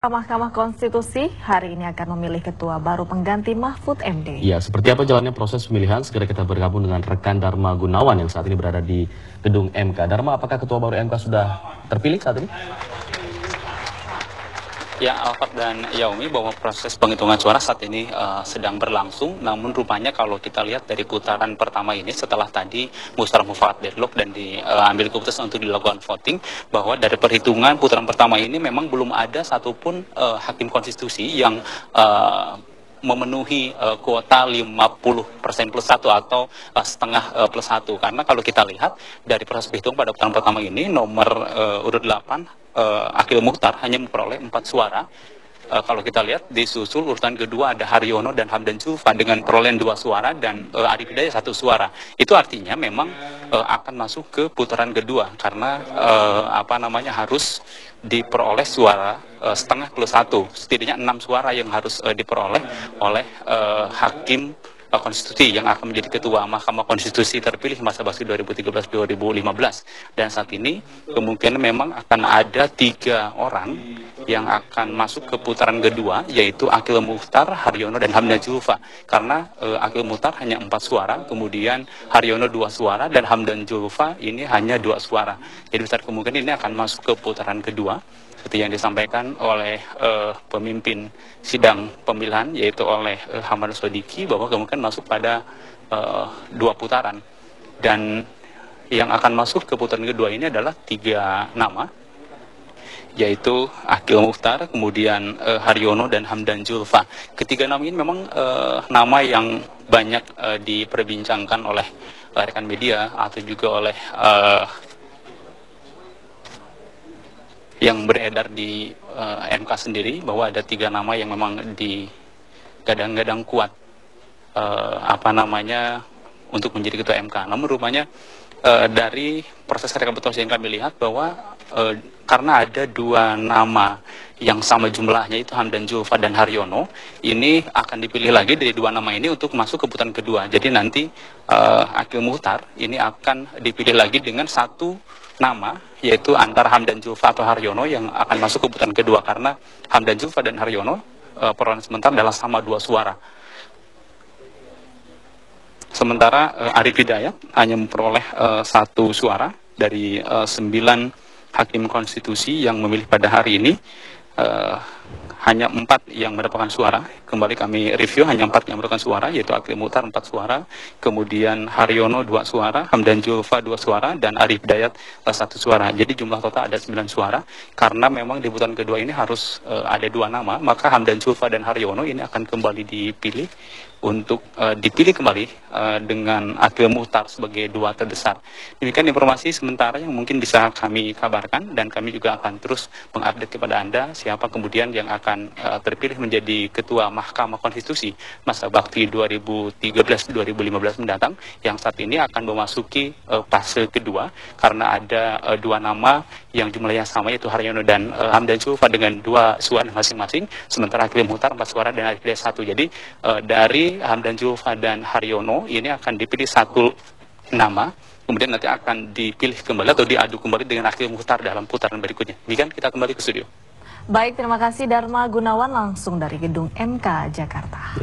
Mahkamah Konstitusi hari ini akan memilih ketua baru pengganti Mahfud MD. Ya, seperti apa jalannya proses pemilihan? Segera kita bergabung dengan rekan Dharma Gunawan yang saat ini berada di gedung MK. Dharma, apakah ketua baru MK sudah terpilih saat ini? Ya, Alfat dan Yaumi, bahwa proses penghitungan suara saat ini sedang berlangsung. Namun rupanya kalau kita lihat dari putaran pertama ini, setelah tadi musyawarah mufakat deadlock dan diambil keputusan untuk dilakukan voting, bahwa dari perhitungan putaran pertama ini memang belum ada satupun hakim konstitusi yang memenuhi kuota 50% plus 1 atau setengah plus 1. Karena kalau kita lihat dari proses perhitungan pada putaran pertama ini, nomor urut 8 Akil Mukhtar hanya memperoleh 4 suara. Kalau kita lihat di susul urutan kedua ada Haryono dan Hamdan Zulfa dengan perolehan 2 suara dan Arif Hidayat 1 suara. Itu artinya memang akan masuk ke putaran kedua karena harus diperoleh suara setengah plus 1, setidaknya 6 suara yang harus diperoleh oleh hakim konstitusi yang akan menjadi ketua Mahkamah Konstitusi terpilih masa bakti 2013-2015. Dan saat ini kemungkinan memang akan ada 3 orang yang akan masuk ke putaran kedua, yaitu Akil Mukhtar, Haryono, dan Hamdan Zulfa. Karena Akil Mukhtar hanya 4 suara, kemudian Haryono 2 suara, dan Hamdan Zulfa ini hanya 2 suara. Jadi besar kemungkinan ini akan masuk ke putaran kedua, seperti yang disampaikan oleh pemimpin sidang pemilihan, yaitu oleh Hamad Sodiki, bahwa kemungkinan masuk pada 2 putaran. Dan yang akan masuk ke putaran kedua ini adalah 3 nama, yaitu Akil Mukhtar, kemudian Haryono, dan Hamdan Zulfa. Ketiga nama ini memang nama yang banyak diperbincangkan oleh rekan media atau juga oleh yang beredar di MK sendiri, bahwa ada 3 nama yang memang digadang-gadang kuat untuk menjadi ketua MK. Namun rupanya dari proses rekapitulasi yang kami lihat bahwa karena ada 2 nama yang sama jumlahnya, itu Hamdan Zulfa dan Haryono, ini akan dipilih lagi dari 2 nama ini untuk masuk ke putaran kedua. Jadi nanti Akil Mukhtar ini akan dipilih lagi dengan 1 nama, yaitu antara Hamdan Zulfa atau Haryono yang akan masuk ke putaran kedua, karena Hamdan Zulfa dan Haryono perolehan sementara adalah sama 2 suara. Sementara Arif Hidayat hanya memperoleh 1 suara dari 9 hakim konstitusi yang memilih pada hari ini. Hanya 4 yang mendapatkan suara. Kembali kami review, hanya 4 yang mendapatkan suara, yaitu Akil Mukhtar 4 suara, kemudian Haryono 2 suara, Hamdan Zulfa 2 suara, dan Arif Hidayat 1 suara. Jadi jumlah total ada 9 suara. Karena memang di putaran kedua ini harus ada 2 nama, maka Hamdan Zulfa dan Haryono ini akan kembali dipilih untuk dipilih kembali dengan Akil Mukhtar sebagai 2 terbesar. Demikian informasi sementara yang mungkin bisa kami kabarkan, dan kami juga akan terus mengupdate kepada Anda siapa kemudian yang akan terpilih menjadi ketua Mahkamah Konstitusi masa bakti 2013-2015 mendatang, yang saat ini akan memasuki fase kedua karena ada 2 nama yang jumlahnya sama, yaitu Haryono dan Hamdan Zulfa dengan 2 suara masing-masing, sementara Akil Mukhtar 4 suara dan Arif Hidayat 1. Jadi dari Hamdan Zulfa dan Haryono ini akan dipilih 1 nama, kemudian nanti akan dipilih kembali atau diadu kembali dengan Akil Mukhtar dalam putaran berikutnya. Demikian, kita kembali ke studio. Baik, terima kasih Dharma Gunawan langsung dari gedung MK Jakarta.